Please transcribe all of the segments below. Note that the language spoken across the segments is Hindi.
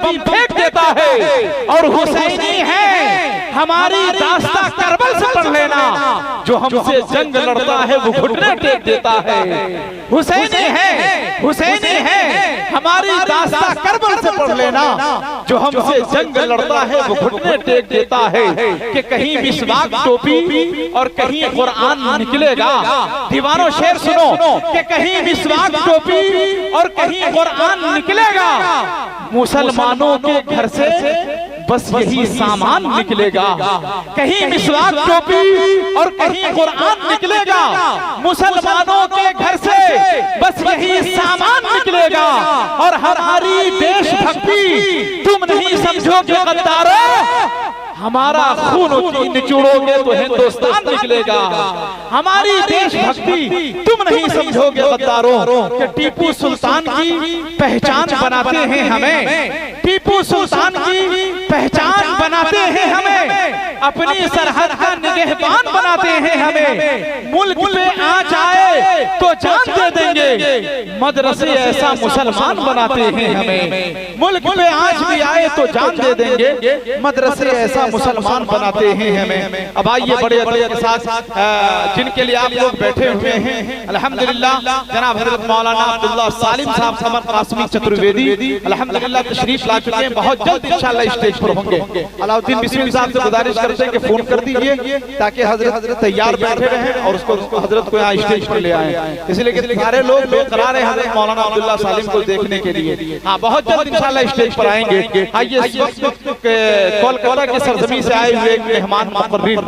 बम फेंक देता है। और हुसैनी है हमारी दास्तां करबल से पढ़ लेना, जो हमसे जंग लड़ता है वो घुटने टेक देता है। हुसैनी है हमारी दास्तां करबल से पढ़ लेना, जो हमसे जंग लड़ता है वो घुटने टेक देता है। कि कहीं मिसवाक टोपी और कहीं कुरान निकलेगा। दीवानों शेर सुनो कि कहीं मिसवाक टोपी और कहीं कुरान निकलेगा, मुसलमानों के घर से बस यही सामान निकलेगा। कहीं मिसवाक टोपी और कहीं कुरान निकलेगा, मुसलमानों के घर से बस यही सामान निकलेगा। और हमारी देशभक्ति तुम नहीं समझोगे गद्दारों, हमारा खून निचोड़ोगे तो हिंदुस्तान निकलेगा। हमारी देशभक्ति तुम नहीं समझोगे गद्दारों, कि टीपू सुल्तान की पहचान बनाते हैं हमें। टीपू सुल्तान की पहचान बनाते हैं हमें, अपनी सरहद का निगहबान बनाते हैं हमें। मुल्क पे आ जाए तो जान दे देंगे, मदरसे ऐसा मुसलमान बनाते हैं हमें। मुल्क पे आज भी आए तो जान दे देंगे, मदरसे ऐसा मुसलमान बनाते हैं हमें। अब आइए बड़े अदब के साथ जिनके लिए आप लोग बैठे हुए हैं, अल्हम्दुलिल्लाह जनाब हजरत मौलाना अब्दुल्ला सालिम साहब समर कासमी चतुर्वेदी अल्हम्दुलिल्लाह तशरीफ ला चुके हैं। बहुत जल्द इंशाअल्लाह स्टेज पर होंगे। अलाउद्दीन बिस्मिल साहब से गुजारिश करते हैं कि फोन कर दीजिए ताकि हजरत तैयार बैठे रहें और उसको हजरत को यहाँ स्टेज पर ले आए, इसलिए कि सारे लोग बेकरार हैं हजरत मौलाना अब्दुल्ला सालिम को देखने के लिए। हाँ, बहुत जल्द इंशाअल्लाह स्टेज पर आएंगे। आइए इस वक्त कोलकाता की सरजमी से आए हुए मेहमान मुकर्रिर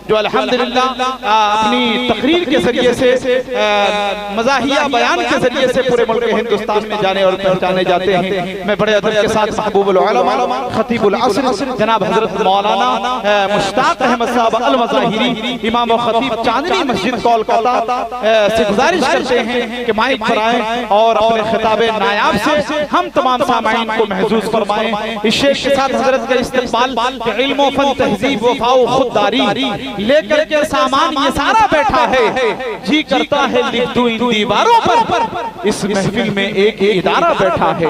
जो अल्हम्दुलिल्लाह अपनी तकरीर के जरिए से मज़ाहिया बयान के जरिए से पूरे मुल्क हिंदुस्तान में जाने और पहचाने जाते हैं। मैं बड़े अदब के साथ महबूबुल उलमा खतीबुल असर जनाब हजरत मौलाना मुश्ताक अहमद साहब अल मज़ाहिरी इमाम और खतीब चांदनी मस्जिद कोलकाता से गुजारिश करते हैं कि माइक पर आए और अपने खिताबे नायाब से हम तमाम सामाईन को महसूस फरमाएं। इस शेख के साथ हजरत का इस्तेमाल इल्म फन तहजीब वफाओ खुददारी लेकर के सामान ये सारा बैठा है। जी करता है लिख दूं इन दीवारों पर, इस महफिल में एक इदारा बैठा है।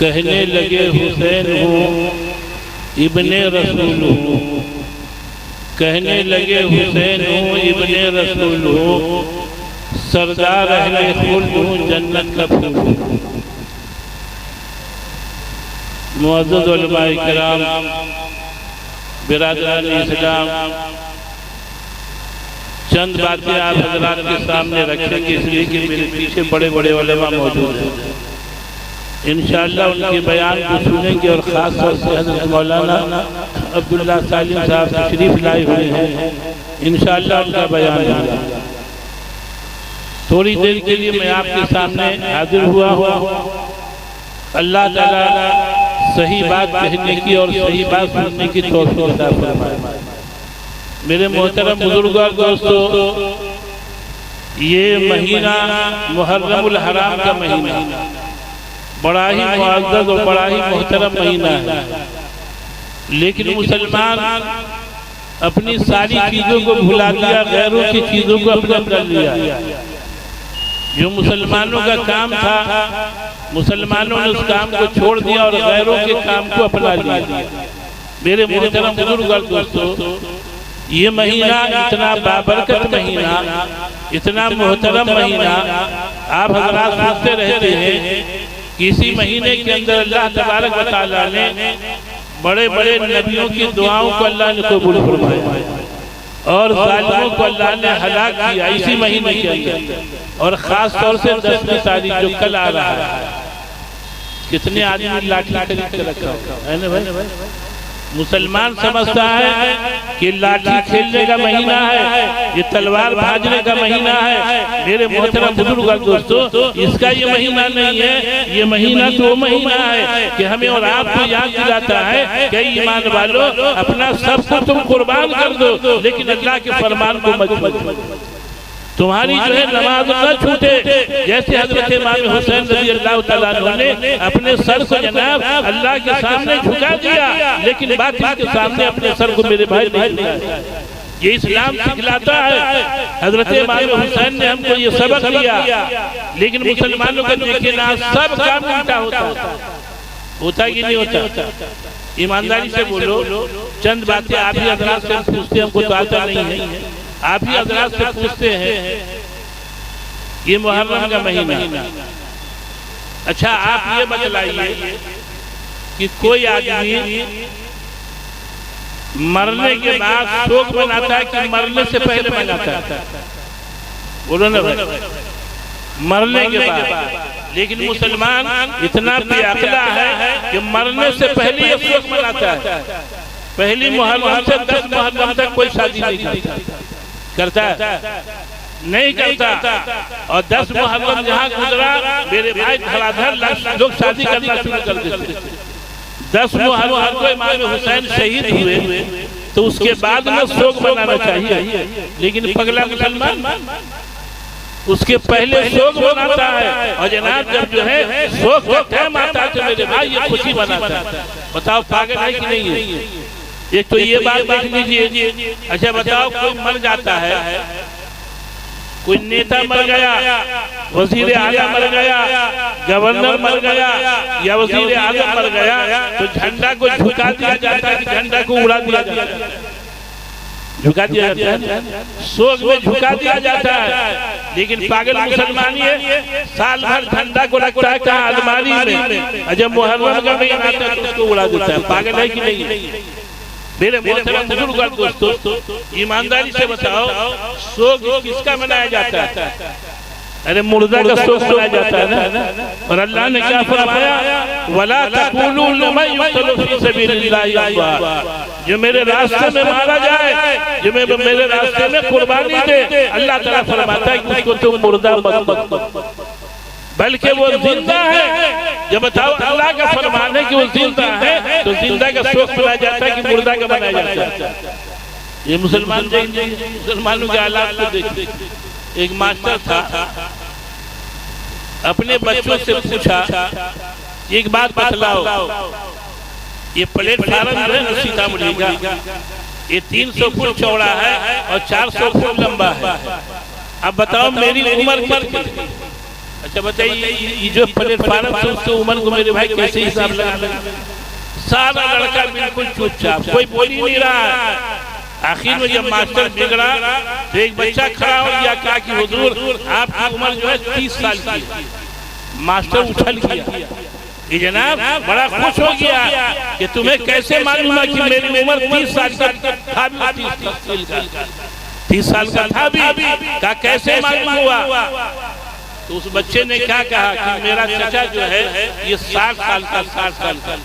कहने लगे हुसैन हो इब्ने रसूल हो, कहने लगे हुसैन हो इब्ने रसूल हो, सरदार अहले खुल्द हो, जन्नत का फूल हो। मुअज़्ज़ज़ उलमाए किराम, बिरादरान इस्लाम, चंद बातें आप हज़रात के सामने रखेंगे इसलिए कि मेरे पीछे बड़े बड़े उलमा मौजूद हैं। इंशाअल्लाह उनके बयान को सुनेंगे और ख़ास तौर से हज़रत मौलाना अब्दुल्ला सालिम साहब तशरीफ़ लाए हुए हैं, इंशाअल्लाह उनका बयान होगा। थोड़ी देर के लिए मैं आपके सामने हाजिर हुआ हूँ। अल्लाह ताला सही बात कहने की और सही बात सुनने की तौफीक अता फरमाए। मेरे मोहतरम बुजुर्गों दोस्तों, ये महीना मुहर्रमुल हराम का महीना बड़ा ही मुअज़्ज़ज़ और बड़ा ही मोहतरम महीना है, लेकिन मुसलमान अपनी सारी चीज़ों को भुला दिया, गैरों की चीज़ों को अपने कर लिया। जो मुसलमानों का काम था, मुसलमानों ने उस काम को छोड़ दिया और गैरों के काम को अपना लिया। मेरे मोहतरम बुजुर्ग और दोस्तों, ये महीना इतना बाबरकत महीना, इतना मोहतरम महीना, आप हज़रात सुनते रहते हैं कि इसी महीने के अंदर अल्लाह तबारक व तआला ने बड़े बड़े नबियों की दुआओं को अल्लाह ने कबूल फरमाया और जालिमों को अल्लाह ने हलाक किया इसी महीने के अंदर। और खास तौर से 10वीं तारीख जो कल आ रहा है, कितने आदमी लाठी खरीद के रखा है ना भाई। मुसलमान समझता है कि लाठी खेलने का महीना है, ये तलवार भाजने का महीना है। मेरे मोहतरम बुजुर्ग और दोस्तों, इसका ये महीना नहीं है। ये महीना तो वो महीना है कि हमें और आपको याद दिलाता है कि ईमान वालों, अपना सब कुछ तुम कुर्बान कर दो, लेकिन अल्लाह के फरमान को मत छोड़ो। तुम्हारी जो है नमाज न छूटे, जैसे हजरत इमाम हुसैन रज़ी अल्लाह तआला अन्हु ने अपने सर को जनाब अल्लाह के सामने झुका दिया, लेकिन बातिल के सामने अपने सर को मेरे भाई नहीं झुकाया। ये इस्लाम सिखलाता है। हजरत इमाम हुसैन ने हमको ये सबक दिया। लेकिन मुसलमानों का देखिए ना, सब काम उल्टा होता कि नहीं होता? ईमानदारी से बोलो, चंद बातें आप ही हजरात से पूछते, हमको तो आता नहीं है। आप ही हजरात से पूछते हैं, ये मुहर्रम का महीना, अच्छा आप ये बतलाइए कि कोई आदमी मरने के बाद शोक मनाता है कि मरने से पहले मनाता है? बोलो ना भाई, मरने के बाद। लेकिन मुसलमान इतना बेअक्ला है कि मरने से पहले ये शोक मनाता है। पहली मुहर्रम से 10 मुहर्रम तक कोई शादी नहीं करता है, नहीं करता। और 10 मुहर्रम जहाँ गुजरा, मेरे भाई धड़ाधड़ लोग शादी करना शुरू कर देते। 10 मुहर्रम को इमाम हुसैन शहीद हुए, तो उसके बाद में शोक मनाना चाहिए। लेकिन पगला मुसलमान उसके पहले शोक मनाता है, और जनाब जब जो है शोक का टाइम आता है तो मेरे भाई ये खुशी मनाता है। बताओ पागल है कि नहीं है? एक तो ये बात देख लीजिए। अच्छा बताओ, कोई मर जाता है, कोई नेता मर गया, वजीर आला मर गया, गवर्नर मर गया या वजीर आजम मर गया, तो झंडा को झुका दिया जाता है कि झंडा को उड़ा दिया जाता है? झुका दिया जाता है, शोक में झुका दिया जाता है। लेकिन पागल मुसलमान ये साल भर झंडा को रखता है कहाँ? अलमारी में। जब मुहर्रम का महीना आता है तो उसको उड़ा देता है। पागल है कि नहीं? मेरे मोहतरम बुजुर्ग और दोस्तों, ईमानदारी से बताओ, शोक किसका मनाया जाता है? अरे मुर्दा का शोक मनाया जाता है ना। और अल्लाह ने क्या फरमाया? वला तक़ूलू लिमन युक़तलू फ़ी सबीलिल्लाह अम्वात, जो मेरे रास्ते में मारा जाए, जो मेरे रास्ते में कुर्बानी दे, अल्लाह ताला फरमाता है कि उसको तुम मुर्दा मत, बल्कि वो जिंदा है। जब बताओ अल्लाह का फरमान है कि वो जिंदा है, तो जिंदा का शोक मनाया जाता है कि मुर्दा का मनाया जाता है? ये मुसलमान मुसलमानों के हालात को देखिए। एक मास्टर था, अपने बच्चों से पूछा, एक बात बतलाओ, ये प्लेटफार्म जो है ना सीतामढ़ी का, ये 300 फुट चौड़ा है और 400 फुट लंबा है। अब बताओ मेरी उम्र कितनी? अच्छा बताइए, ये जो प्लेटफार्म से उसकी उम्र को मेरे भाई कैसे हिसाब लगा? सारा लड़का बिल्कुल चुपचाप, कोई बोल ही नहीं रहा। आखिर में जब मास्टर बिगड़ा तो एक बच्चा खड़ा हो गया, कहा कि हुजूर आपकी उम्र जो है 30 साल की है। मास्टर उछल गया, ये जनाब बड़ा खुश हो गया कि तुम्हें कैसे मालूम है कि मेरी उम्र 30 साल का था? 30 साल का था भी, का कैसे मालूम हुआ? तो उस बच्चे ने क्या कहा कि मेरा चाचा जो है ये 60 साल का, 60 साल का।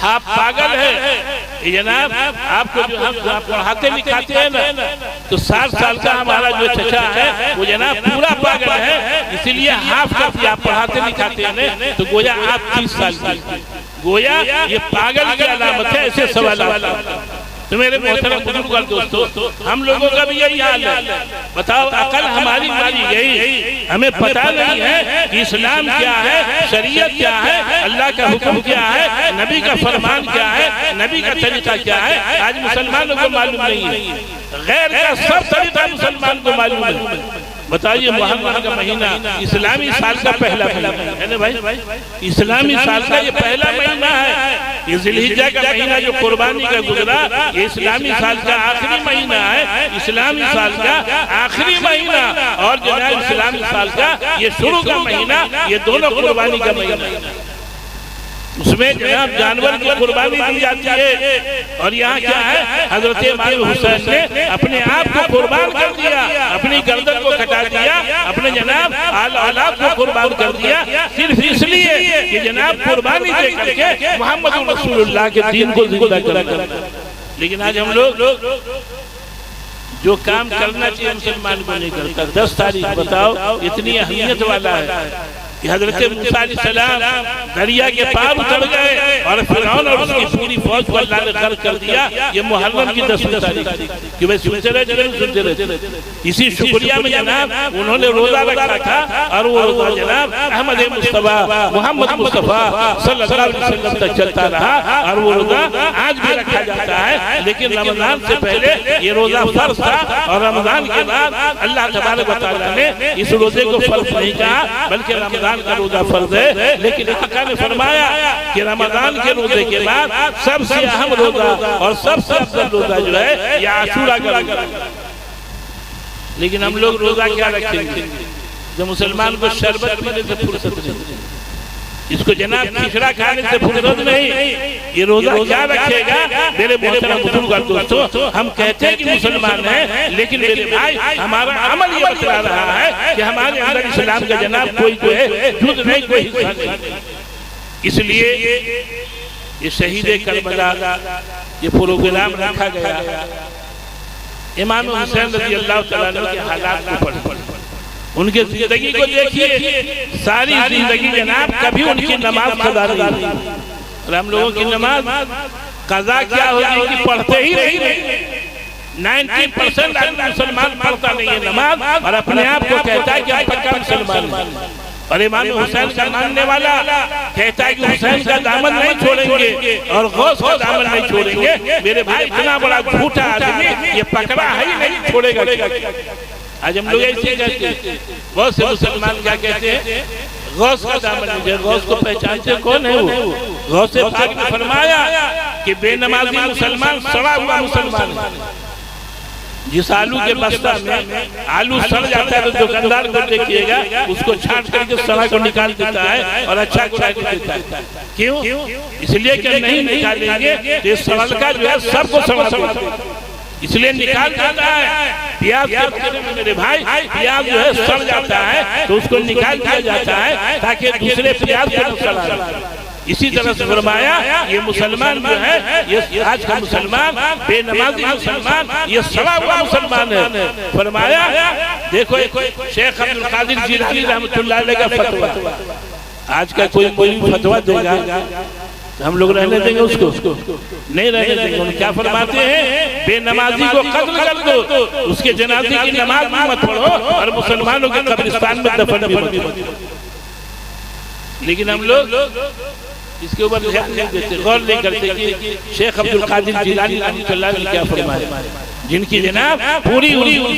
आप पागल है जनाब, आपको जो हम पढ़ाते लिखाते हैं ना, तो 60 साल का हमारा जो चचा है वो जनाब पूरा पागल है, इसीलिए हाफ करके आप पढ़ाते लिखाते हैं तो गोया आप 30 साल की, गोया ये पागल की अलामत है। ऐसे सवाल तो मेरे मोहतरम बुजुर्ग और दोस्तों, हम लोगों का भी यही हाल है। बताओ अकल हमारी मारी गई, हमें पता नहीं है कि इस्लाम क्या है, शरीयत क्या है, अल्लाह का हुक्म क्या है, नबी का फरमान क्या है, नबी का तरीका क्या है। आज मुसलमानों को मालूम नहीं है, गैर का सब तरीका मुसलमान को मालूम है। बताइए मुहर्रम का महीना इस्लामी साल का पहला महीना है ना भाई, इस्लामी साल का ये पहला महीना है। ये जिलहिज्जा का महीना जो कुर्बानी का गुजरा, ये इस्लामी साल का आखिरी महीना है, इस्लामी साल का आखिरी महीना। और जो है इस्लामी साल का ये शुरू का महीना, ये दोनों कुर्बानी का महीना। उसमें जनाब जानवर की कुर्बानी दी जाती है। और यहाँ क्या है, हजरत इमाम हुसैन ने अपने आप को कुर्बान कर दिया, अपनी गर्दन को कटा दिया, अपने जनाब औलाद को कुर्बान कर दिया, सिर्फ इसलिए कि जनाब कुर्बानी दे करके मोहम्मद रसूलुल्लाह के दीन को जिंदा कर। लेकिन आज हम लोग जो काम करना चाहिए मुसलमान को नहीं करता। 10 तारीख बताओ, इतनी अहमियत वाला है। हजरत मूसा अलैहिस्सलाम दरिया के पार उतर गए और फिरौन और उसकी पूरी फौज को अल्लाह ने गर्क कर दिया। ये मुहर्रम की 10वीं तारीख कि वे सुनते रहे। इसी शुक्रिया में जनाब उन्होंने रोजा रखा था और वो रोजा जनाब अहमद मुस्तफा मोहम्मद मुस्तफा सल्लल्लाहु अलैहि वसल्लम तक चलता रहा। और वो रोजा आज भी रखा जाता है। लेकिन रमजान से पहले ये रोजा फर्ज था और रमजान के बाद अल्लाह तबारक व तआला ने इस रोजे को फर्ज नहीं कहा, बल्कि रमजान का रोजा फर्ज है। लेकिन आका ने फरमाया कि रमजान के रोजे के बाद सबसे अहम रोजा और सबसे अफजल रोजा जो है ये आशूरा का रोजा। लेकिन हम लोग रोजा क्या रखेंगे जब मुसलमान को शरबत पीने से फुर्सत नहीं, इसको जनाब खिचड़ा खाने से फुर्सत नहीं, ये रोजा क्या रखेगा। मेरे मोहतरम बुजुर्ग और दोस्तों, हम कहते हैं कि मुसलमान हैं, लेकिन मेरे भाई हमारा अमल ये बतला रहा है कि हमारे अंदर इस्लाम का जनाब कोई जो है जुज नहीं, कोई हिस्सा नहीं। इसलिए ये शहीद करबला ये प्रोग्राम रखा गया। इमाम हुसैन रज़ी अल्लाह तआला अन्हु के हालात को पढ़, उनके जिंदगी को देखिए, सारी जिंदगी जनाब कभी उनकी नमाज कज़ा नहीं। और हम लोगों की नमाज कज़ा क्या होगी कि पढ़ते ही नहीं। 90% मुसलमान पढ़ता नहीं है नमाज और अपने आप को कहता है कि आप पक्का मुसलमान है। और इमाम हुसैन का मानने वाला कहता है कि हुसैन का दामन नहीं छोड़ेंगे और गौस का दामन नहीं छोड़ेंगे। मेरे भाई इतना बड़ा झूठा आदमी ये पकड़ा है ही नहीं छोड़ेगा। आज हम लोग ऐसे कहते हैं, बहुत से मुसलमान क्या कहते हैं, गौस का दामन मुझे, गौस को पहचानते कौन है वो? गौस पाक ने फरमाया कि बेनमाजी मुसलमान सड़ा हुआ मुसलमान है। जिस आलू के बस्ता में आलू सड़ जाता है तो दुकानदार को देखिएगा उसको छांट करके सड़ा को निकाल देता है और अच्छा को देता है। क्यों? इसलिए कि नहीं निकालेंगे तो ये सड़ल का जो है सबको सड़ा देता है, इसलिए निकाल देता है। प्याज मेरे भाई प्याज जो है सड़ जाता है तो उसको निकाल दिया जाता है ताकि दूसरे प्याज को सड़ा। इसी तरह से फरमाया ये मुसलमान जो है, ये आज का मुसलमान बेनमाजी मुसलमान, ये सड़ा हुआ मुसलमान है। फरमाया देखो शेख अब्दुल कादिर जिलानी रहमतुल्लाह अलैह का फतवा, आज का कोई फतवा देगा तो हम लोग रहने देंगे उसको? नहीं रहने देंगे। उन्हें क्या फरमाते हैं, बेनमाजी को कत्ल कर दो, उसके जनाजे की नमाज भी मत पढ़ो और मुसलमानों के कब्रिस्तान में दफन भी मत करो। लेकिन हम लोग इसके ऊपर ध्यान नहीं देते, गौर नहीं करते कि शेख अब्दुल कादिर जिलानी रहमतुल्लाह अलैह क्या फरमाया, जिनकी जनाब पूरी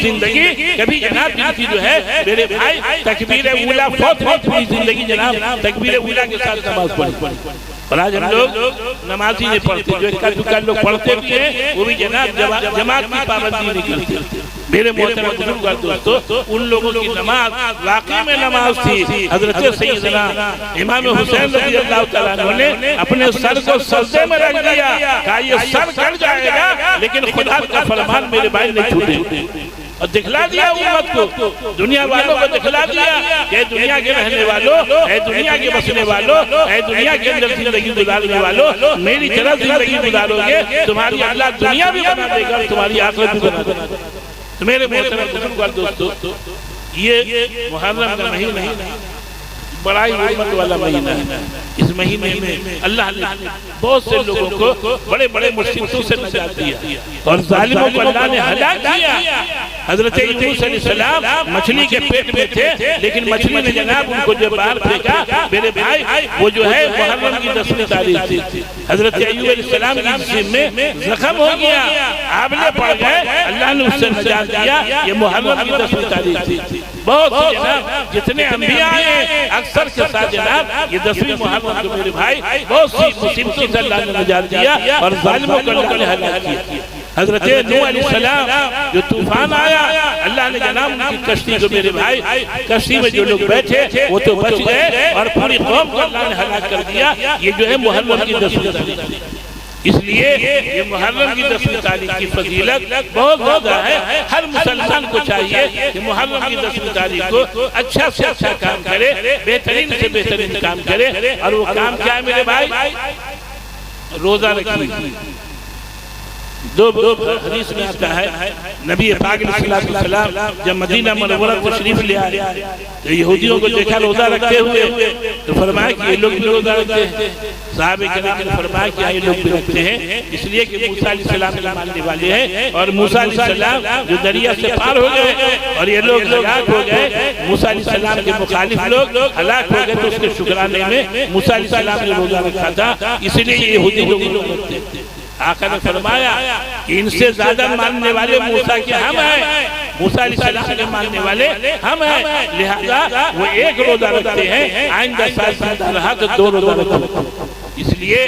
जिंदगी कभी जनाब जिनकी जो है मेरे भाई तकबीर उला पूरी जिंदगी जनाब तकबीर उला के साथ नमाज पढ़ी। और आज हम लोग नमाजी नहीं पढ़ते, जो इक्का दुक्का लोग पढ़ते भी हैं वो भी जनाब जमात की पाबंदी नहीं करते। मेरे मोहतरम बुजुर्ग और दोस्तों, उन लोगों की नमाज वाकई में नमाज थी। हजरत सैयदना इमाम हुसैन रज़ी अल्लाह तआला अन्हु ने अपने सर को सजदे में रख दिया, कहा ये सर कट जाएगा लेकिन खुदा का फरमान मेरे भाई नहीं छूटे। और दिखला दिया उम्मत को, दुनिया वालों को दिखला दिया कि दुनिया के रहने वालों, दुनिया के बसने वालों, दुनिया के अंदर जिंदगी गुजारने वालों, मेरी तरह जिंदगी गुजारोगे तुम्हारी अल्लाह दुनिया भी बना देगा, तुम्हारी आखिरत भी बना देगा। तो मेरे मोहतरम बुजुर्ग और दोस्तों, ये मुहर्रम का महीना बड़ा ही रहमत वाला महीना है। इस महीने में अल्लाह ने बहुत से लोगों को बड़े बड़े मुसीबतों से निजात दिया और जालिमों को अल्लाह ने हलाक किया। हजरत यूनुस अलैहिस्सलाम मछली के पेट में थे, लेकिन मछली ने जनाब उनको जब बाहर फेंका, मेरे भाई वो जो है मुहर्रम की 10वीं तारीख थी। हजरत अय्यूब अलैहिस्सलाम की जिस्म में जख्म हो गया, आबले पड़ गए, अल्लाह ने उससे निजात दिया। ये मुहर्रम की 10वीं तारीख थी। बहुत से जनाब जितने अंबिया हैं अक्सर के साथ जनाब ये 10वीं मुहर्रम को मेरे भाई बहुत सी मुसीबतों से अल्लाह ने निजात दिया और जालिमों को अल्लाह ने हलाक किया। हजरत नूह अलैहिस्सलाम जो तूफान आया अल्लाह ने जनाब उनकी कश्ती को मेरे भाई कश्ती में जो लोग बैठे वो तो बच गए और पूरी कौम को अल्लाह ने हलाक कर दिया। ये जो है मुहर्रम की 10वीं तारीख, इसलिए ये मुहर्रम की 10वीं तारीख की फजीलत बहुत ज्यादा है। हर मुसलमान को चाहिए कि मुहर्रम की 10वीं तारीख को अच्छा से अच्छा काम करे, बेहतरीन से बेहतरीन काम करे। और वो काम क्या है मेरे भाई? रोजा रखिए। दो हदीस में आता है नबी पाक सल्लल्लाहु जब मदीना मुनव्वरा तशरीफ ले आए तो यहूदियों को देखा रोजा रखते हुए, तो फरमाया कि ये लोग भी रोजा रखते हैं। साहबे किराम ने फरमाया कि ये लोग भी रखते हैं, इसलिए कि मूसा अलैहिस्सलाम के मानने वाले हैं और मूसा अलैहिस्सलाम जो दरिया से पार हो गए और ये लोग हलाक हो गए। मूसा अलैहिस्सलाम के मुखालिफ लोग हलाक हो गए, तो उसके शुक्राने में मूसा अलैहिस्सलाम ने रोजा रखा था, इसलिए यहूदी लोग रखते थे। आका ने फरमाया कि इनसे ज्यादा मानने वाले मूसा के हम हैं, मूसा अलैहिस्सलाम के मानने वाले हम हैं, लिहाजा वो एक रोजा रखते हैं। आइंदा साल जिंदा रहा तो 2 रोजा रखो। इसलिए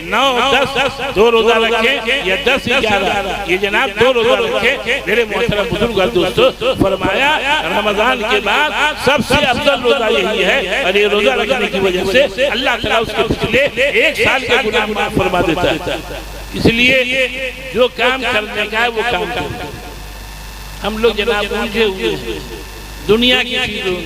9, 10 2 रोजा रखें या 10, 11 ये जनाब 2 रोजा रखें। मेरे मोहतरम बुजुर्ग और दोस्तों, फरमाया रमजान के बाद सबसे अफजल रोजा यही है और ये रोजा रखने की वजह से अल्लाह ताला उसके पिछले 1 साल के गुनाह माफ फरमा देता है। इसलिए जो काम करने का है वो काम करें। हम लोग जनाब उलझे हुए हैं दुनिया की चीजों,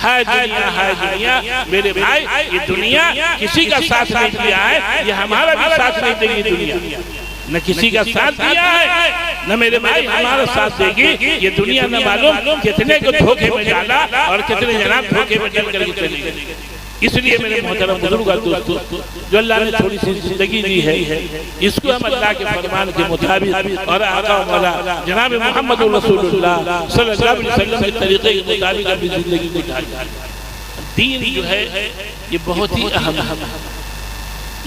है दुनिया मेरे भाई। ये दुनिया किसी का साथ नहीं दिया है, ये हमारा भी साथ नहीं देगी दुनिया। न किसी का साथ दिया है न मेरे भाई हमारा साथ देगी ये दुनिया। न मालूम कितने को धोखे में डाला और कितने जनाब धोखे में डाल करके चली गई। इसलिए मेरे मोहतरम बुजुर्ग और दोस्तों, जो अल्लाह ने थोड़ी सी जिंदगी दी है इसको हम अल्लाह के फरमान के मुताबिक और आका मौला जनाब मोहम्मद रसूलुल्लाह सल्लल्लाहु अलैहि वसल्लम के तरीके के मुताबिक अपनी जिंदगी गुजारें। दीन जो है ये बहुत ही अहम है,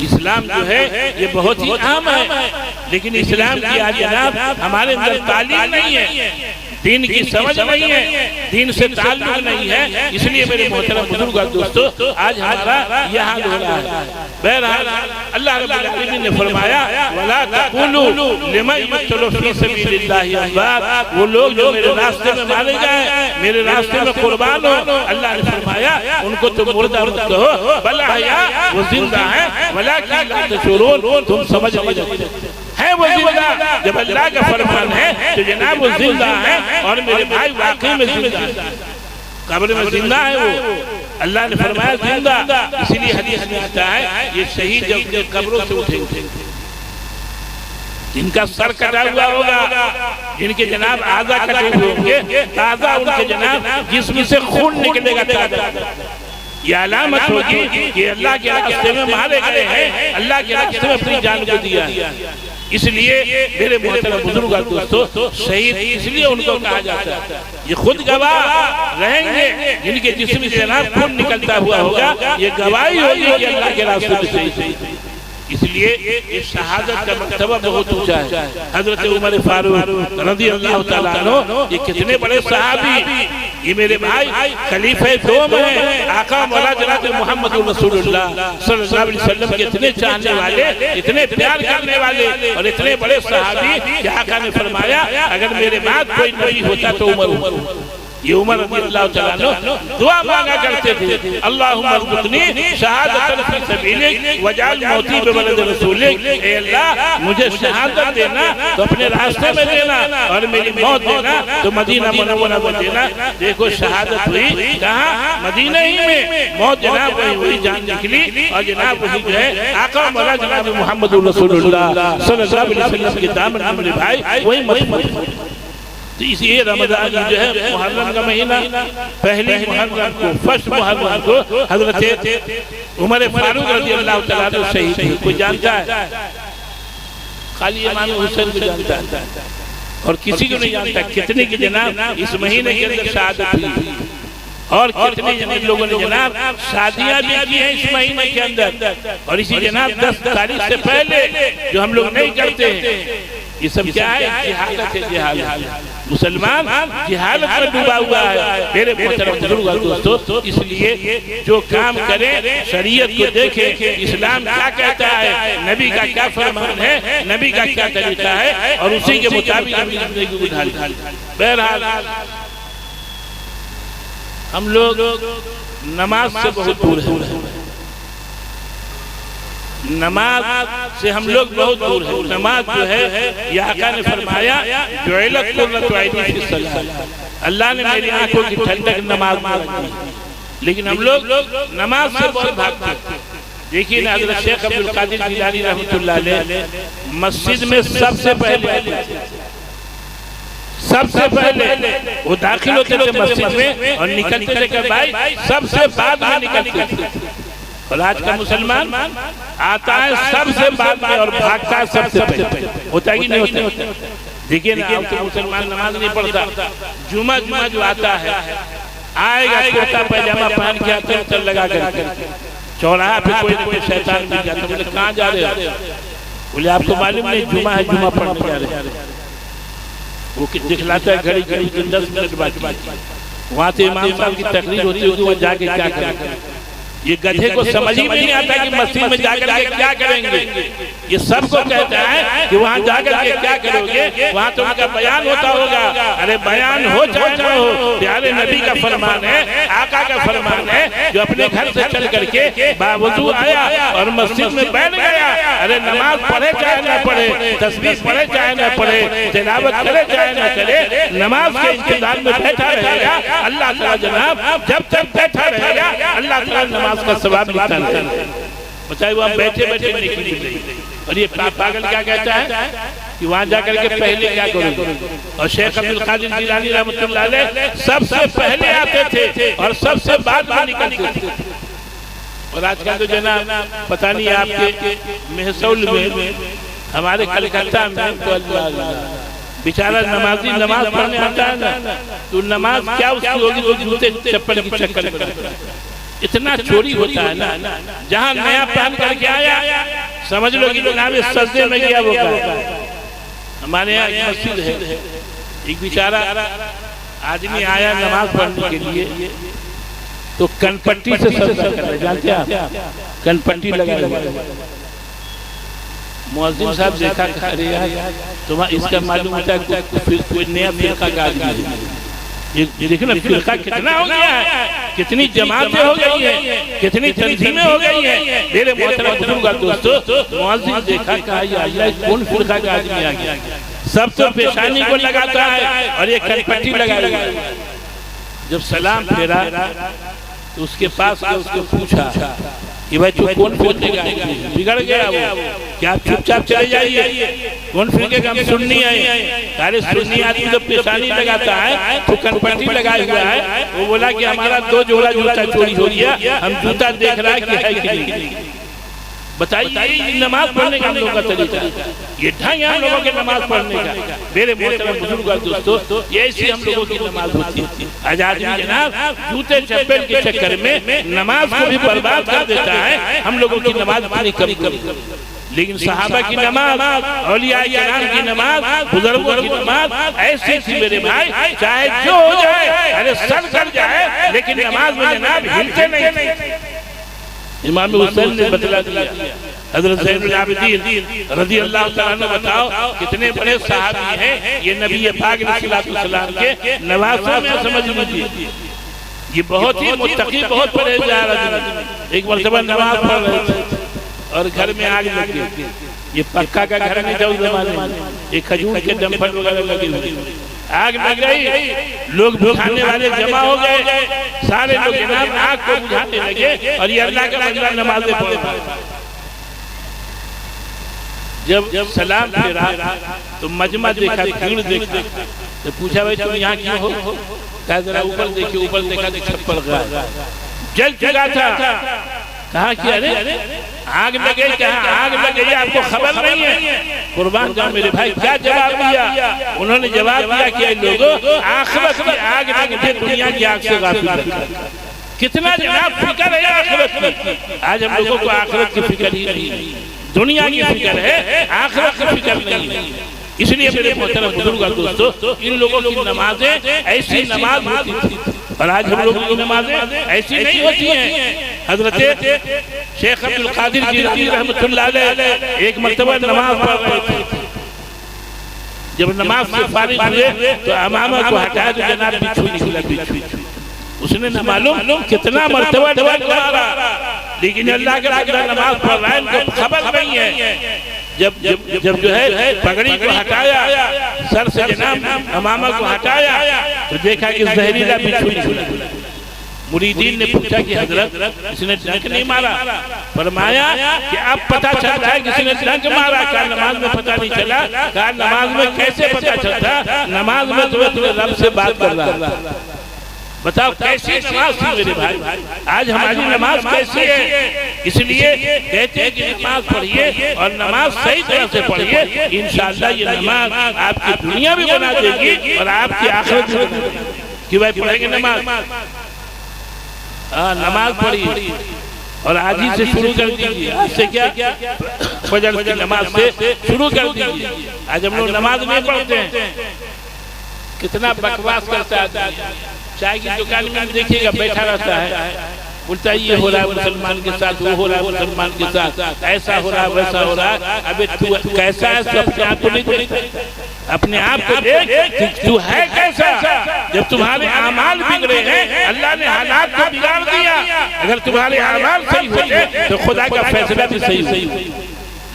इस्लाम जो है ये बहुत ही अहम है, लेकिन इस्लाम की आज जनाब हमारे अंदर तालीम नहीं है, दीन की समझ नहीं है, दीन से ताल्लुक नहीं है। इसलिए मेरे मोहतरम बुजुर्ग और दोस्तों, आज हमारा यह हाल हो रहा है। बहरहाल अल्लाह रब्बुल आलमीन ने फरमाया वला तकुलू लिमन युक़तलू फी सबीलिल्लाहि अमवात, वो लोग जो मेरे रास्ते में मारे जाए, मेरे रास्ते में कुर्बान हो, अल्लाह ने फरमाया उनको तुम मुर्दा मत कहो, बल अहया वो जिंदा है, वलाकिन ला तशऊरून, तुम समझ नहीं सकते है वो जिंदा। जब अल्लाह का फरमान है तो जनाब वो जिंदा है और मेरे भाई वाकई में जिंदा है, कब्र में जिंदा है वो। अल्लाह ने फरमाया जिंदा, इसीलिए हदीस में आता है ये शहीद जब कब्रों से उठेंगे, जिनका सर कटा हुआ होगा, जिनके जनाब आधा कटे हुए होंगे, ताजा उनके जनाब जिस्म से खून निकलेगा ताजा, ये अलामत होगी कि अल्लाह के रास्ते में मारे गए हैं, अल्लाह के रास्ते में अपनी जान को दिया है। इसलिए मेरे मोहतरम बुजुर्ग और दोस्तों, शहीद इसलिए उनको कहा जाता है, ये खुद गवाह रहेंगे जिनके जिस्म से जनाब खून निकलता हुआ होगा, ये गवाही होगी कि अल्लाह के रास्ते में शहीद। इसलिए इस शहादत का मर्तबा बहुत ऊंचा है। हजरत उमर फारूक रज़ी अल्लाह तआला अन्हु ये कितने बड़े सहाबी, ये मेरे भाई खलीफे दोम हैं, आका मौला जनाब मोहम्मद रसूलुल्लाह सल्लल्लाहु अलैहि वसल्लम के इतने चाहने वाले, इतने प्यार करने वाले और इतने बड़े सहाबी कि आका ने फरमाया अगर मेरे बाद कोई नबी होता तो उमर। ये उमर रज़ी अल्लाह तआला अन्हु दुआ मांगा करते थे, अल्लाहुम्मा अर्ज़ुक़नी शहादतन फी सबीलिक वजअल मौती बिवलद रसूलिक, ए अल्लाह मुझे शहादत देना तो अपने रास्ते में देना और मेरी मौत देना तो मदीना मुनव्वरा में देना। देखो शहादत हुई कहाँ? मदीना ही में, मौत जनाब वही हुई, जान निकली और जनाब वही जो है आका मौला जनाब मोहम्मद रसूलुल्लाह सल्लल्लाहु अलैहि वसल्लम के दामन में मेरे भाई वही मत। तो इसलिए रमजान जो है मुहर्रम का महीना, पहली मुहर्रम को, फर्स्ट मुहर्रम को हजरत उमर फारूक रज़ी अल्लाह तआला अन्हु शहीद हुए। कोई जानता है? खाली इमाम हुसैन को जानता है और किसी को नहीं जानता कितने की जनाब इस महीने के अंदर शहादत हुई और कितने जनाब लोगों ने जनाब शादियां भी की हैं इस महीने के अंदर। और इसी जनाब 10 तारीख से पहले जो हम लोग नहीं करते हैं ये सब क्या है? जहालत है, जहालत। मुसलमान जहालत में डूबा हुआ है मेरे मोहतरम बुजुर्ग और दोस्तों। इसलिए जो काम करें शरीयत को देखें, इस्लाम क्या कहता है, नबी का क्या फरमान है, नबी का क्या तरीका है, और उसी के मुताबिक अपनी जिंदगी को ढालें। बहरहाल हम लोग नमाज से बहुत दूर हैं, नमाज से हम लोग बहुत दूर हैं। नमाज जो है ये आका ने फरमाया, जुइलत कुर्रतु ऐनी फी सलात, अल्लाह ने मेरी आंखों की ठंडक नमाज में रखी। लेकिन हम लोग नमाज से बहुत भागते हैं। देखिए ना, हज़रत शेख अब्दुल कादिर जिलानी रहमतुल्लाह अलैह मस्जिद में सबसे पहले वो दाखिल होते थे मस्जिद में और निकलते थे कि भाई सबसे बाद में निकलते थे। और आज का मुसलमान आता है सबसे बाद में और भागता है सबसे पहले। होता है कि नहीं होता? देखिए ना, अब तो मुसलमान नमाज नहीं पढ़ता, जुमा जो आता है आएगा कुर्ता पैजामा पहन के आते हैं, लगा कर चौराहा पे कोई शैतान मिल जाता, बोले कहाँ जा रहे हो? बोले आपको मालूम नहीं जुमा है, जुमा पढ़ने जा रहे हैं। वो दिखलाता है घड़ी 10 मिनट बाद, वहाँ से इमाम साहब की तकरीर होती है, वो जाके क्या करेंगे? ये गधे को समझ ही नहीं आता कि मस्जिद में जाकर के क्या करेंगे। ये सबको कहता है कि वहाँ जाकर के क्या करोगे, वहाँ तो उनका बयान होता होगा। अरे बयान हो चाहे न हो, प्यारे नबी का फरमान है, आका का फरमान है, जो अपने घर से चल करके बावजूद आया और मस्जिद में बैठ गया। अरे नमाज पढ़े चाहे न पढ़े, तस्बीह पढ़े चाहे न पढ़े, तिलावत करे चाहे न करे, नमाज के इंतजार में बैठा रहेगा। अल्लाह ताला जनाब जब तक बैठा रहेगा, अल्लाह ताला का सवाब लिखता है। बताइए वो आप बैठे बैठे निकली गई। और ये पागल क्या कहता है कि वहां जाकर के पहले क्या करोगे? और शेख अब्दुल कादिर जिलानी रहमतुल्लाह अलैह सबसे पहले आते थे और सबसे बाद में निकलते थे। और आजकल तो जनाब पता नहीं आपके महसूल में, हमारे कलकत्ता में तो बेचारा नमाजी नमाज पढ़ने आता है ना, तो नमाज क्या उसकी होगी, वो जूते चप्पल की चक्कर करता है। इतना चोरी होता है ना, जहाँ नया पहन करके आया समझ लो कि जनाब सजदे में गया वो का। हमारे यहाँ एक मस्जिद है, एक बेचारा आदमी आया नमाज पढ़ने के लिए, तो कनपट्टी से सजदा कर रहे, जानते हैं आप? कनपट्टी लगा रहे। मुअज्जिन साहब देखा, अरे यार तुम्हारा इसका मालूम होता है कोई नया फिरका का आदमी है। ये देखो ना फिरका कितना हो गया है, कितनी जमातें हो गई हैं, कितनी तंजीमें हो गई हैं। मेरे मोहतरम बुजुर्ग और दोस्तों, मुअज्जिन देखा, कहा ये कौन फिरका का आदमी आ गया? सब तो पेशानी को लगाता है और ये कनपट्टी लगाई है। जब सलाम फेरा तो उसके पास उसको पूछा कि भाई तू कौन फिरके का बिगड़ गया वो, क्या आप चुपचाप चले जाइए? कौन फिरके का? हम सुन्नी आए। अरे सुन्नी आदमी जब पेशानी लगाता है तो कनपट्टी लगाए हुआ है। वो बोला कि हमारा 2 जोड़ा जूता चोरी हो गया, हम जूता देख रहा है कि है कि नहीं। बताइए, ये नमाज पढ़ने का हम लोगों का तरीका, ये ढंग हम लोगों के नमाज पढ़ने का। मेरे मोहतरम बुजुर्ग और दोस्तों, ऐसी हम लोगों की नमाज होती है। आजादी जनाब जूते चप्पल के चक्कर में नमाज को भी बर्बाद कर देता है। हम लोगों की नमाज इतनी कम, लेकिन सहाबा की नमाज, औलिया किराम की नमाज, बुजुर्गों की नमाज ऐसी थी मेरे भाई, चाहे जो हो जाए, अरे सर कर जाए, लेकिन नमाज में जनाब हिलते नहीं। इमाम हुसैन ने बतला दिया, हज़रत ज़ैनुल आबिदीन रज़ी अल्लाह तआला अन्हु, बताओ कितने बड़े सहाबी हैं। ये नबी पाक अलैहिस्सलातु वस्सलाम के नवासों में समझ लीजिए। ये बहुत ही मुत्तकी, बहुत परहेज़गार आदमी। एक मरतबा नमाज पढ़ रहे थे और घर में आग लग गई। ये पक्का का घर नहीं था उस जमाने में, ये खजूर के डंपर वगैरह लगे हुए। आग लग गई, लोग बुझाने वाले जमा हो गए, सारे लोग जनाब आग को बुझाने लगे और ये अल्लाह का बंदा नमाज़ें पढ़ रहा। जब सलाम फेरा तो मजमा देखा, भीड़ देखा, तो पूछा भाई तुम यहाँ क्यों हो? कहा जरा ऊपर देखिए। ऊपर देखा तो छप्पर गया, जल चुका था। कहा कि अरे आग लगे, क्या आग लग गई, आपको खबर नहीं है? कुर्बान जाओ मेरे भाई, क्या जवाब दिया? उन्होंने जवाब दिया कि लोगों आखिरत की आग लगे, दुनिया की आग से गाफिल। कितना जनाब फिक्र है आखिरत की। आज हम लोगों को आखिरत की फिक्र ही नहीं, दुनिया की फिक्र है, आखिरत की फिक्र नहीं है। इसलिए मेरे मोहतरम बुजुर्ग और दोस्तों, इन लोगों की नमाजें ऐसी नमाज होती थी और आज हम लोगों की नमाजें ऐसी नहीं होती हैं। हजरत शेख अब्दुल कादिर जिलानी रहमतुल्लाह अलैह एक मर्तबा नमाज पढ़ रहे थे। जब नमाज से फारिग हुए तो अमामा को हटाया तो जनाब बिच्छू निकला। बिच्छू उसने न मालूम कितना मर्तबा डबल मारा, लेकिन अल्लाह के बंदा नमाज पढ़ रहा है, इनको खबर नहीं है। जब जब जब जो है पगड़ी को हटाया, सर से जनाब अमामा को हटाया तो देखा कि जहरीला बिच्छू निकला। मुरीदीन ने पूछा कि हजरत इसने डंक नहीं मारा? फरमाया कि अब पता चल रहा है किसी ने डंक मारा। कहा नमाज में पता नहीं चला? कहा नमाज में कैसे पता चलता? नमाज में तुम्हें रब से बात कर रहा। बताओ कैसी नमाज थी मेरे भाई। आज हमारी नमाज कैसी है? इसलिए कहते हैं कि नमाज पढ़िए और नमाज सही तरह से पढ़िए, इंशाअल्लाह ये नमाज आपकी दुनिया भी बना देगी और आपकी आखिरत भी बना देगी। कि भाई पढ़ेंगे नमाज, नमाज पढ़िए और आज ही से शुरू कर दीजिए। आज से क्या फजर की नमाज से शुरू कर दीजिए। आज हम लोग नमाज नहीं पढ़ते हैं, कितना बकवास करता है। चाय की दुकान में देखिएगा बैठा रहता है, बोलता है ये हो रहा है मुसलमान के साथ, वो हो रहा है मुसलमान के साथ, ऐसा हो रहा है वैसा हो रहा है। अबे तू कैसा है? तो अपने आप को नहीं देख, अपने आप को देख तू है कैसा। जब तुम्हारे आमाल बिगड़े हैं, अल्लाह ने हालात को बिगाड़ दिया। अगर तुम्हारे आमाल सही होते तो खुदा का फैसला भी सही हो।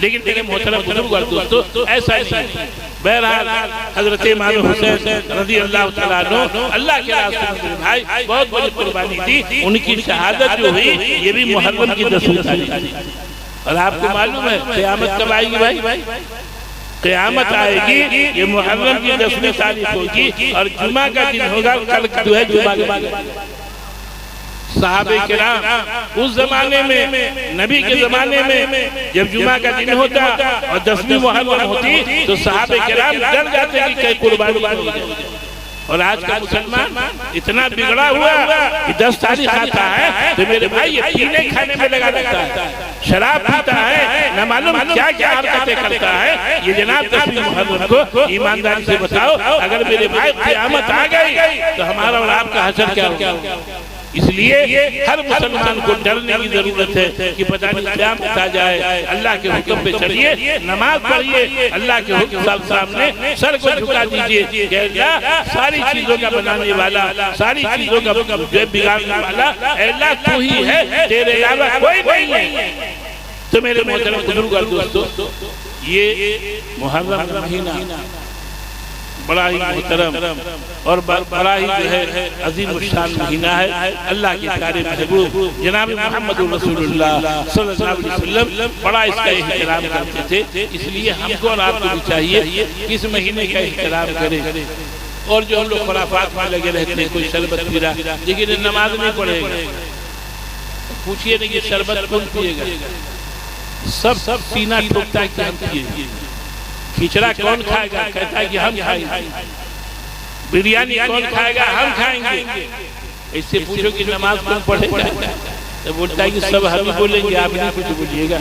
लेकिन मेरे मोहतरम बुजुर्ग और दोस्तों, ऐसा नहीं। बहरहाल हजरत इमाम हुसैन रज़ी अल्लाह तआला अन्हु अल्लाह के रास्ते में मेरे भाई बहुत बड़ी कुर्बानी दी। उनकी शहादत जो हुई ये भी मुहर्रम की 10वीं तारीख थी। और आपको मालूम है क़यामत कब आएगी भाई? क़यामत आएगी ये मुहर्रम की 10वीं तारीख होगी और जुमा का दिन होगा। कल जो है जुमा के बाद सहाबे किराम उस जमाने में, नबी के जमाने में जब जुमा का दिन होता और 10वीं मुहर्रम होती तो सहाबे किराम डर जाते कि कहीं कुर्बानी हो जाए। और आज का मुसलमान इतना बिगड़ा हुआ कि 10 तारीख आता है तो मेरे भाई ये पीने खाने में लगा रहता है, शराब पीता है, न मालूम क्या क्या हरकतें करता है। ये जनाब 10वीं मुहर्रम को ईमानदारी से बताओ, अगर मेरे भाई क़यामत आ गई तो हमारा और आपका हशर क्या होगा? इसलिए हर मुसलमान को डरने की जरूरत है कि पता नहीं क्या आ जाए। अल्लाह के हुक्म पे चलिए, नमाज पढ़िए, अल्लाह के हुक्म सामने सर को झुका दीजिए कि अल्लाह सारी चीजों का बनाने वाला, सारी चीजों का बिगाड़ने वाला अल्लाह तू ही है, तेरे अलावा कोई नहीं है। तो मेरे मोहतरम बुजुर्ग और दोस्तों, ये मुहर्रम का महीना बड़ा ही मोहतरम और बड़ा ही जो है अजीम शान महीना है। अल्लाह के प्यारे महबूब जनाब मोहम्मद रसूलुल्लाह सल्लल्लाहु अलैहि वसल्लम बड़ा इसका एहतराम करते थे। इसलिए हमको और आपको भी चाहिए कि इस महीने का एहतराम करें। और जो हम लोग खुराफात में लगे रहते हैं, कोई शरबत पी रहा लेकिन नमाज नहीं पढ़ेगा, पूछिए नहीं कि शरबत कौन पिएगा? सब सीना ठोकता है कि हम पिए। खिचड़ा कौन खाएगा? कहता है कि हम खाएंगे। बिरयानी कौन खाएगा? हम खाएंगे। इससे पूछो कि नमाज कौन पढ़ेगा? तो बोलता है कि सब हम ही बोलेंगे, आप नहीं कुछ बोलिएगा।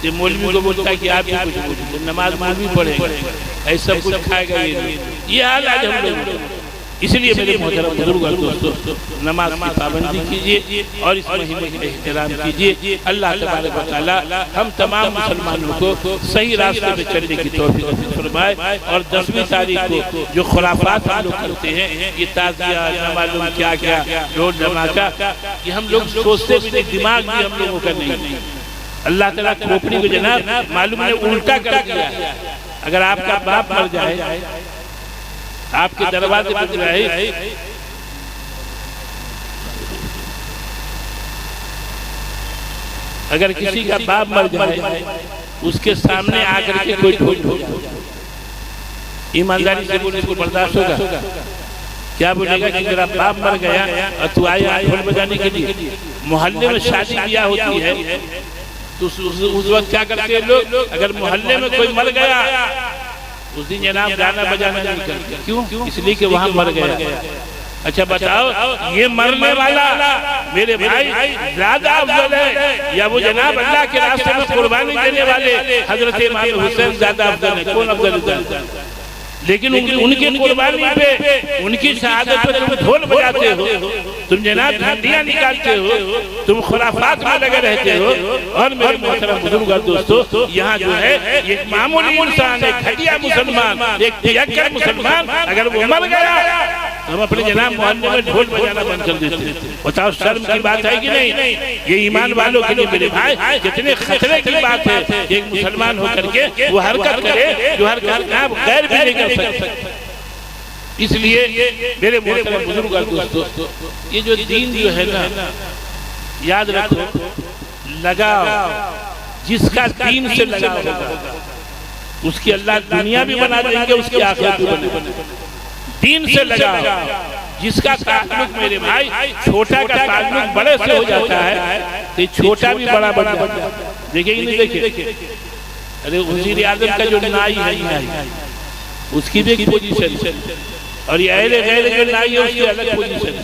ये मौलवी को बोलता है कि आप ही कुछ बोलिए, नमाज मौलवी पढ़ेगा, ऐसा कुछ खाएगा ये हाल आज हम लोग। इसलिए मेरे मोहतरम बुजुर्ग और दोस्तों, नमाज की पाबंदी कीजिए और इस महीने का एहतराम कीजिए। अल्लाह तबारक व तआला हम तमाम मुसलमानों को सही रास्ते पे चलने की तौफीक फरमाए। और 10वीं तारीख को जो खुराफात हम लोग करते हैं, ये ताज़िया न मालूम क्या क्या ढोल धमाका, ये हम लोग सोचते भी नहीं, दिमाग भी हम लोगों का नहीं। अल्लाह ताला खोपड़ी को जनाब मालूम ने उल्टा कर दिया। अगर आपका बाप मर जाए, आपके दरवाजे पर रहे, अगर किसी का बाप मर जाए उसके सामने आकर के कोई ढोल बजाए, ईमानदारी से बोले इसको बर्दाश्त होगा? क्या बोलेगा कि मेरा बाप मर गया और तू आया ढोल बजाने के लिए? मोहल्ले में शादी ब्याह होती है तो उस वक्त क्या करते हैं लोग? अगर मोहल्ले में कोई मर गया उस दिन जनाब गाना बजाना नहीं करते। क्यों? इसलिए कि वहाँ मर गया। अच्छा बताओ, ये मरने वाला मेरे भाई ज्यादा अफजल है या वो जनाब अल्लाह के रास्ते में कुर्बानी देने वाले हजरत इमाम हुसैन ज्यादा अफजल है? कौन अफजल है? लेकिन उनकी कुर्बानी पे, उनकी शहादत पे तुम ढोल बजाते हो, तुम जनाब झंडियां निकालते हो, तुम खुराफात में लगे रहते हो। और मेरे मोहतरम बुजुर्ग और दोस्तों, यहाँ जो है एक मामूली इंसान, एक घटिया मुसलमान, एक पियक्कर मुसलमान अगर वो मर गया, हम अपने जनाब मोहल्ले में ढोल बजाना बंद कर देते। बताओ शर्म की बात है कि नहीं? ये ईमान वालों के लिए मेरे भाई कितने खतरे की बात है। एक मुसलमान होकर के वो हरकत करे जो हरकत आप गैर भी नहीं कर सकते। इसलिए मेरे मोहतरम बुजुर्ग और दोस्तों, ये जो दीन जो है ना, याद रखो, लगाओ जिसका दीन से लगाव होगा उसकी अल्लाह दुनिया भी बना देंगे, उसकी आखिरत भी बनेगी। दीन से लगाओ, जिसका ताल्लुक मेरे भाई छोटा का ताल्लुक बड़े से हो जाता है तो छोटा भी बड़ा बन जाता है। देखिए नहीं देखिए, अरे वजीर आजम का जो नाई है उसकी भी एक पोजीशन, और ये अहले गैर जो नाई है उसकी अलग पोजीशन।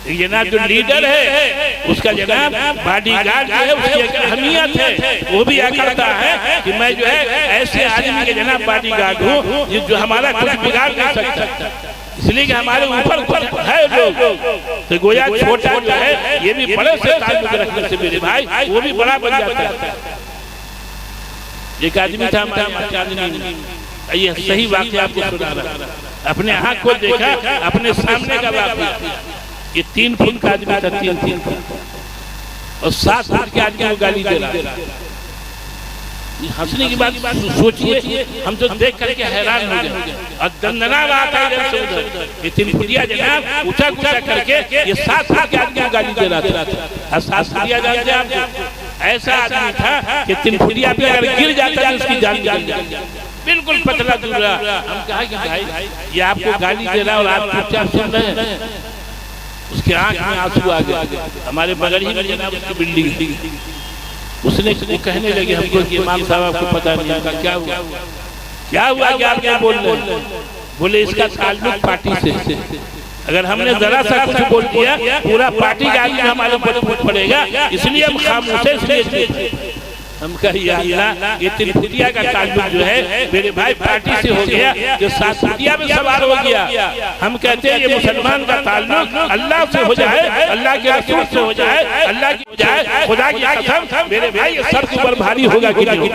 जनाब जो लीडर है उसका जनाब बॉडीगार्ड जो है उसकी एक अहमियत है। वो भी क्या करता है कि मैं जो है ऐसे आदमी के जनाब बॉडीगार्ड हूँ जो हमारा कुछ बिगाड़ नहीं सकता, इसलिए कि हमारे ऊपर कुछ है लोग। तो गोया छोटा जो है ये भी बड़े से ताल्लुक रखने से मेरे भाई वो भी बड़ा बन जाता है। एक आदमी था चांदनी, ये सही वाकया आपको सुना रहा, अपने आँख को देखा, अपने सामने का वाकया। ये 3 फुट का आदमी था, 3 फुट, और 7 फुट के आदमी को गाली दे रहा। हंसने की बात सोचिए, हम तो देख करके हैरान हो गए। और दंदना बात है इधर से उधर, ये 3 फुटिया जनाब ऊंचा ऊंचा करके ये 7 फुट के आदमी को गाली दे रहा था। 7 फुटिया जानते आप, ऐसा आदमी था कि 3 फुटिया पे अगर गिर जाता है उसकी जान निकल जाती, बिल्कुल पतला दुबला। हम कहा कि भाई ये आपको गाली दे रहा और आप चुपचाप सुन रहे हैं। उसके आंख में आंसू आ गए। हमारे बगल ही में जनाब उसकी बिल्डिंग, उसने कहने लगे हमको कि इमाम साहब आपको पता नहीं होगा क्या हुआ, क्या हुआ, क्या क्या बोल रहे? बोले इसका ताल्लुक पार्टी से, अगर हमने जरा सा कुछ बोल दिया पूरा पार्टी का आदमी हमारे ऊपर फूट पड़ेगा, इसलिए हम खामोश है। इसलिए हम कहिए अल्लाह ये 3 फुटिया का ताल्लुक जो है मेरे भाई पार्टी से हो गया, जो 7 फुटिया में सवार हो गया। हम कहते हैं ये मुसलमान का ताल्लुक अल्लाह से हो जाए, अल्लाह के रसूल से हो जाए, अल्लाह की हो जाए, खुदा की कसम मेरे भाई ये सर के ऊपर भारी होगा कि नहीं।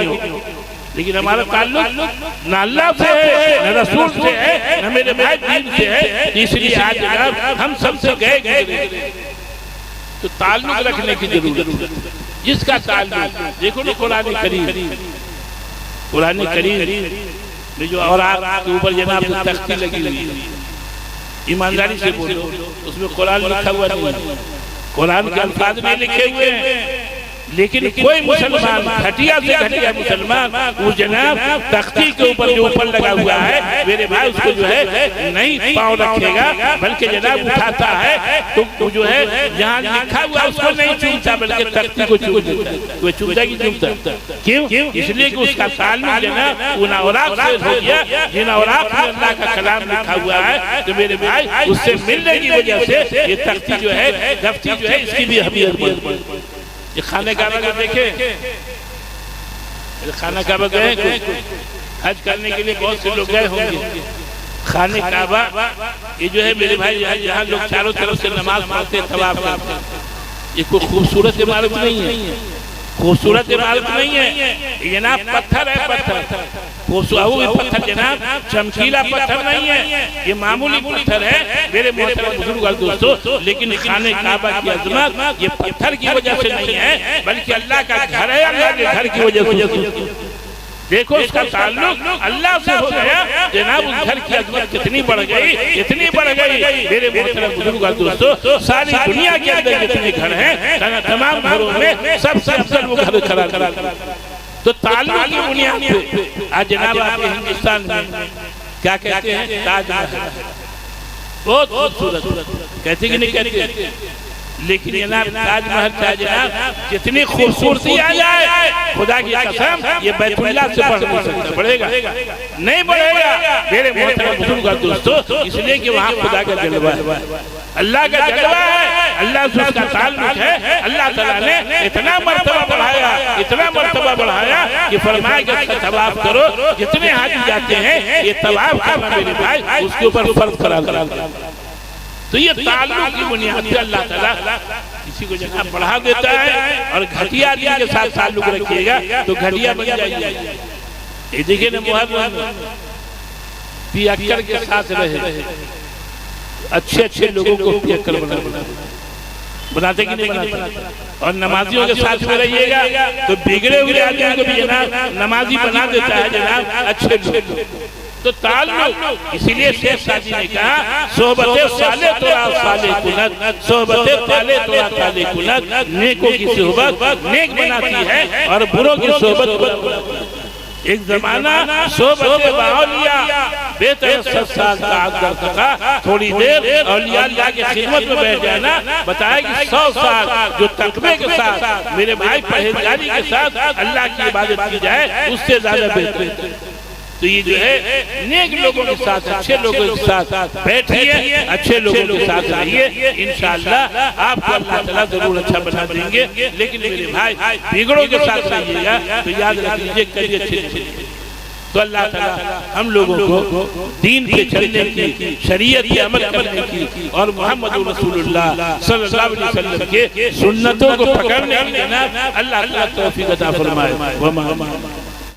लेकिन हमारा ताल्लुक न अल्लाह से है, न रसूल से है, न मेरे भाई दीन से है। इसलिए आज जनाब हम सबसे गए तो ताल्लुक रखने की जरूरत है। जिसका ताल्लुक देखो ना कुरान करीम में जो और आपके ऊपर जनाब तख्ती लगी हुई है, ईमानदारी से बोलो उसमें कुरान लिखा हुआ नहीं है, कुरान के अल्फाज में लिखे हुए हैं। लेकिन कोई मुसलमान घटिया से घटिया मुसलमान वो जनाब तख्ती के ऊपर जो ऊपर लगा हुआ है मेरे भाई उसको जो है नहीं पाँव रखेगा, बल्कि जनाब उठाता है तो जो है जहाँ लिखा हुआ उसको नहीं चूमता, बल्कि तख्ती को चूमता है। वो चूमता की चूमता क्यों? इसलिए कि उसका ताल्लुक जनाब उन औरात से हो गया जिन औरात में अल्लाह का कलाम लिखा हुआ है। तो मेरे भाई उससे मिलने की वजह से ये तख्ती जो है तख्ती जो है इसकी भी अहमियत बढ़। ये खाने काबा को देखे, खाना काबा गए हज करने के लिए बहुत से लोग गए होंगे। खाने काबा ये जो है मेरे भाई यहाँ लोग चारों तरफ से नमाज पढ़ते तवाफ करते, ये कोई खूबसूरत इमारत नहीं है, खूबसूरत इमारत नहीं है। ये जनाब पत्थर है, पत्थर जनाब चमकीला पत्थर नहीं है, ये मामूली पत्थर है मेरे मोहतरम बुजुर्ग और दोस्तों। लेकिन खाने काबा की अजमत ये पत्थर की वजह से नहीं है, बल्कि अल्लाह का घर है, अल्लाह के घर की वजह से। देखो उसका ताल्लुक अल्लाह से हो गया जनाब, उस घर की अजमत कितनी बढ़ गई, इतनी बढ़ गई मेरे मोहतरम बुजुर्ग और दोस्तों। सारी दुनिया के अंदर जितने घर हैं तमाम घरों में सब वो घर खड़ा करा। तो ताल्लुक की बुनियाद पे आज जनाब आपके हिंदुस्तान में क्या कहते हैं, ताजमहल बहुत खूबसूरत कहते कि नहीं कहते? लेकिन जनाब ताजमहल चाहे जनाब जितनी खूबसूरती आ जाए, खुदा की कसम ये बैतुल्लाह से बढ़ नहीं सकता। बढ़ेगा नहीं बढ़ेगा मेरे मोहतरम बुजुर्ग और दोस्तों, इसलिए कि वहाँ खुदा का जलवा है, अल्लाह का जलवा है, अल्लाह से उसका ताल्लुक है। अल्लाह ताला ने इतना मर्तबा बढ़ाया, इतना मर्तबा बढ़ाया कि फरमाया कि इसका तवाफ करो। जितने हाजी जाते हैं ये तवाफ करना मेरे भाई उसके ऊपर फर्ज करार करा। तो ये ताल्लुक की बुनियाद पे अल्लाह ताला किसी को जनाब बढ़ा देता है, और घटिया आदमी के साथ ताल्लुक रखिएगा तो घटिया बन जाएगी। ये देखिए ना मोहम्मद पियक्कर के साथ रहे, अच्छे अच्छे लोगों को पियक्कर बनाते कि नहीं बनाते, और नमाजियों के साथ में रहिएगा तो बिगड़े हुए आदमी को भी जनाब नमाजी बना देता है जनाब अच्छे लोग। तो ताल्लुक, इसीलिए शेख साजी ने कहा सोहबते साले तोड़ा साले कुनत, सोहबते ताले तोड़ा ताले कुनत, नेकों की सोहबत नेक बनाती है और बुरों की सोहबत। एक जमाना सोहबते बाउलिया बेहतर साल का थोड़ी देर औलिया अल्लाह की खिदमत में बैठ जाना, बताया कि 100 साल जो तकवे के साथ मेरे भाई परहेजगारी के साथ अल्लाह की इबादत की जाए उससे ज्यादा बेहतर। तो ये जो है नेक लोगों के साथ, अच्छे लोगों के साथ बैठिए, अच्छे लोगों के साथ रहिए, इंशाअल्लाह आपको अल्लाह ताला जरूर अच्छा बना देंगे। लेकिन मेरे भाई बिगड़ों के साथ रहिएगा तो याद रख लीजिए कभी अच्छे। तो अल्लाह ताला हम लोगों को दीन पे चलने की, शरीयत पे अमल करने की और मोहम्मद रसूलुल्लाह सल्लल्लाहु अलैहि वसल्लम के सुन्नतों को पकड़ने की अल्लाह ताला तौफीक अता फरमाए।